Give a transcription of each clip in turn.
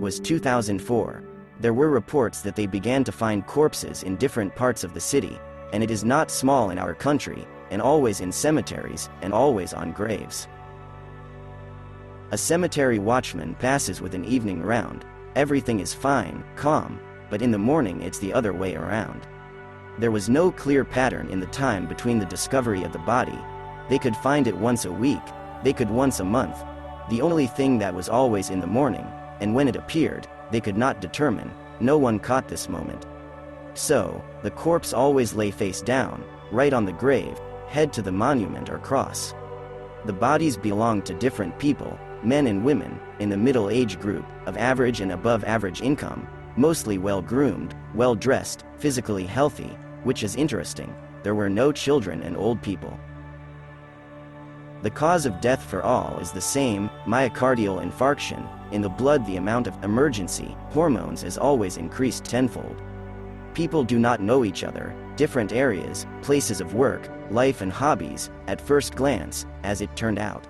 was 2004. There were reports that they began to find corpses in different parts of the city, and it is not small in our country, and always in cemeteries, and always on graves. A cemetery watchman passes with an evening round. Everything is fine, calm, but in the morning it's the other way around. There was no clear pattern in the time between the discovery of the body. They could find it once a week, they could once a month. The only thing that was always in the morning, and when it appeared, they could not determine. No one caught this moment. So, the corpse always lay face down, right on the grave, head to the monument or cross. The bodies belonged to different people, men and women, in the middle age group, of average and above average income, mostly well-groomed, well-dressed, physically healthy, which is interesting. There were no children and old people. The cause of death for all is the same, myocardial infarction. In the blood the amount of emergency hormones is always increased tenfold. People do not know each other, different areas, places of work, life and hobbies, at first glance, as it turned out.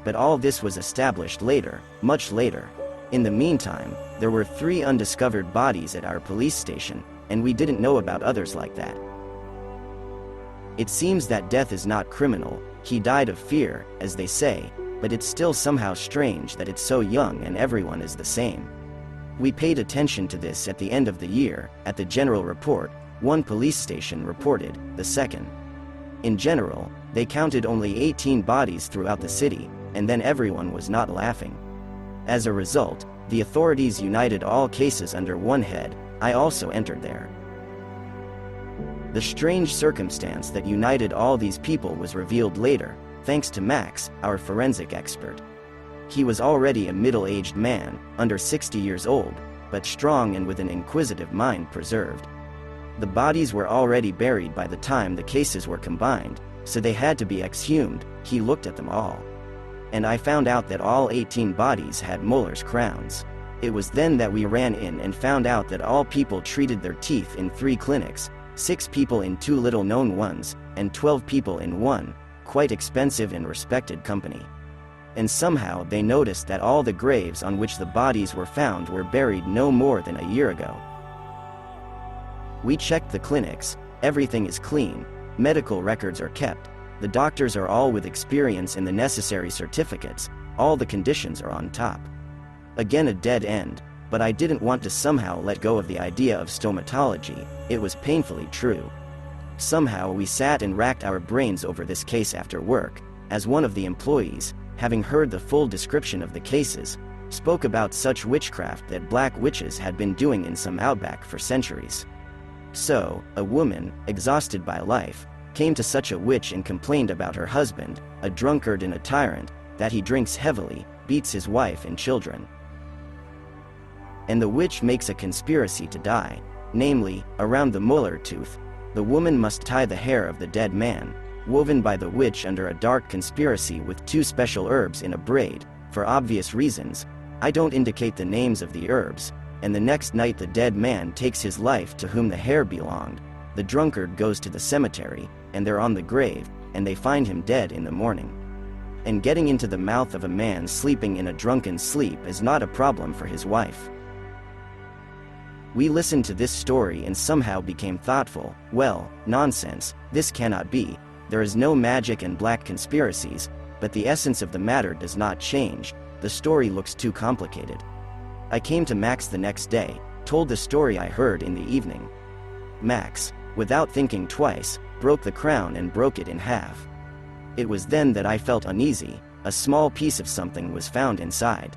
But all this was established later, much later. In the meantime, there were 3 undiscovered bodies at our police station, and we didn't know about others like that. It seems that death is not criminal. He died of fear, as they say, but it's still somehow strange that it's so young and everyone is the same. We paid attention to this at the end of the year. At the general report, 1 police station reported, the second. In general, they counted only 18 bodies throughout the city, and then everyone was not laughing. As a result, the authorities united all cases under one head. I also entered there. The strange circumstance that united all these people was revealed later, thanks to Max, our forensic expert. He was already a middle-aged man, under 60 years old, but strong and with an inquisitive mind preserved. The bodies were already buried by the time the cases were combined, so they had to be exhumed. He looked at them all. And I found out that all 18 bodies had molars crowns. It was then that we ran in and found out that all people treated their teeth in 3 clinics, 6 people in 2 little-known ones, and 12 people in 1, quite expensive and respected company. And somehow they noticed that all the graves on which the bodies were found were buried no more than a year ago. We checked the clinics, everything is clean, medical records are kept, the doctors are all with experience and the necessary certificates, all the conditions are on top. Again a dead end, but I didn't want to somehow let go of the idea of stomatology. It was painfully true. Somehow we sat and racked our brains over this case after work, as one of the employees, having heard the full description of the cases, spoke about such witchcraft that black witches had been doing in some outback for centuries. So, a woman, exhausted by life, came to such a witch and complained about her husband, a drunkard and a tyrant, that he drinks heavily, beats his wife and children. And the witch makes a conspiracy to die, namely, around the molar tooth. The woman must tie the hair of the dead man, woven by the witch under a dark conspiracy with 2 special herbs in a braid, for obvious reasons. I don't indicate the names of the herbs, and the next night the dead man takes his life to whom the hair belonged. The drunkard goes to the cemetery, and they're on the grave, and they find him dead in the morning. And getting into the mouth of a man sleeping in a drunken sleep is not a problem for his wife. We listened to this story and somehow became thoughtful. Well, nonsense, this cannot be. There is no magic and black conspiracies, but the essence of the matter does not change. The story looks too complicated. I came to Max the next day, told the story I heard in the evening. Max, without thinking twice, broke the crown and broke it in half. It was then that I felt uneasy. A small piece of something was found inside.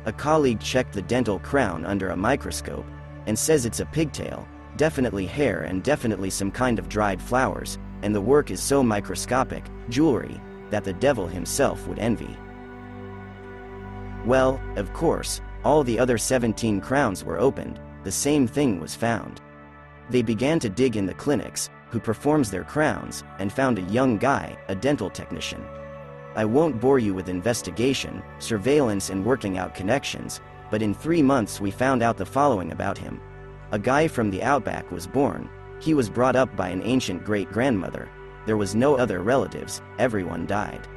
A colleague checked the dental crown under a microscope, and says it's a pigtail, definitely hair and definitely some kind of dried flowers, and the work is so microscopic, jewelry, that the devil himself would envy. Well, of course, all the other 17 crowns were opened. The same thing was found. They began to dig in the clinics, who performs their crowns, and found a young guy, a dental technician. I won't bore you with investigation, surveillance and working out connections, but in 3 months we found out the following about him. A guy from the outback was born. He was brought up by an ancient great-grandmother. There was no other relatives, everyone died.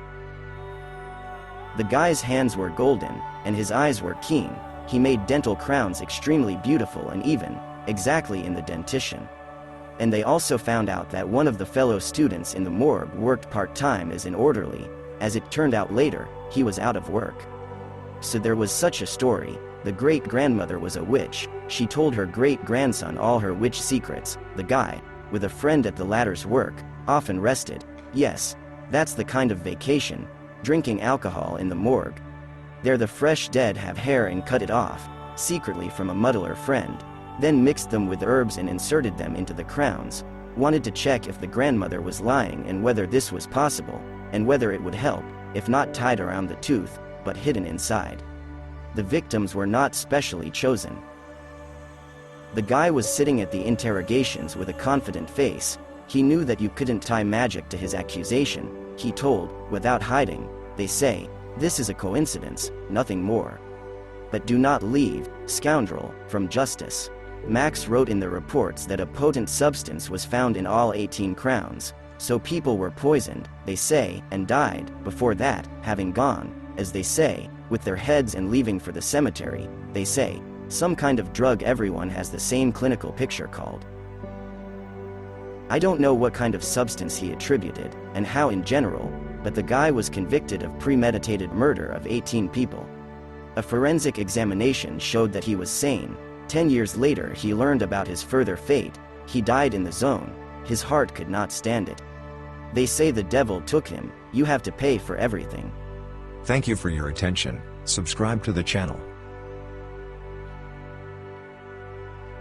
The guy's hands were golden, and his eyes were keen. He made dental crowns extremely beautiful and even, exactly in the dentition. And they also found out that one of the fellow students in the morgue worked part-time as an orderly. As it turned out later, he was out of work. So there was such a story. The great-grandmother was a witch. She told her great-grandson all her witch secrets. The guy, with a friend at the latter's work, often rested. Yes, that's the kind of vacation, drinking alcohol in the morgue. There the fresh dead have hair and cut it off, secretly from a muddler friend, then mixed them with herbs and inserted them into the crowns, wanted to check if the grandmother was lying and whether this was possible, and whether it would help, if not tied around the tooth, but hidden inside. The victims were not specially chosen. The guy was sitting at the interrogations with a confident face. He knew that you couldn't tie magic to his accusation. He told, without hiding, "They say, this is a coincidence, nothing more. But do not leave, scoundrel, from justice." Max wrote in the reports that a potent substance was found in all 18 crowns, so people were poisoned, they say, and died, before that, having gone, as they say, with their heads and leaving for the cemetery, they say, some kind of drug everyone has the same clinical picture called. I don't know what kind of substance he attributed, and how in general, but the guy was convicted of premeditated murder of 18 people. A forensic examination showed that he was sane. 10 years later he learned about his further fate. He died in the zone. His heart could not stand it. They say the devil took him. You have to pay for everything. Thank you for your attention. Subscribe to the channel.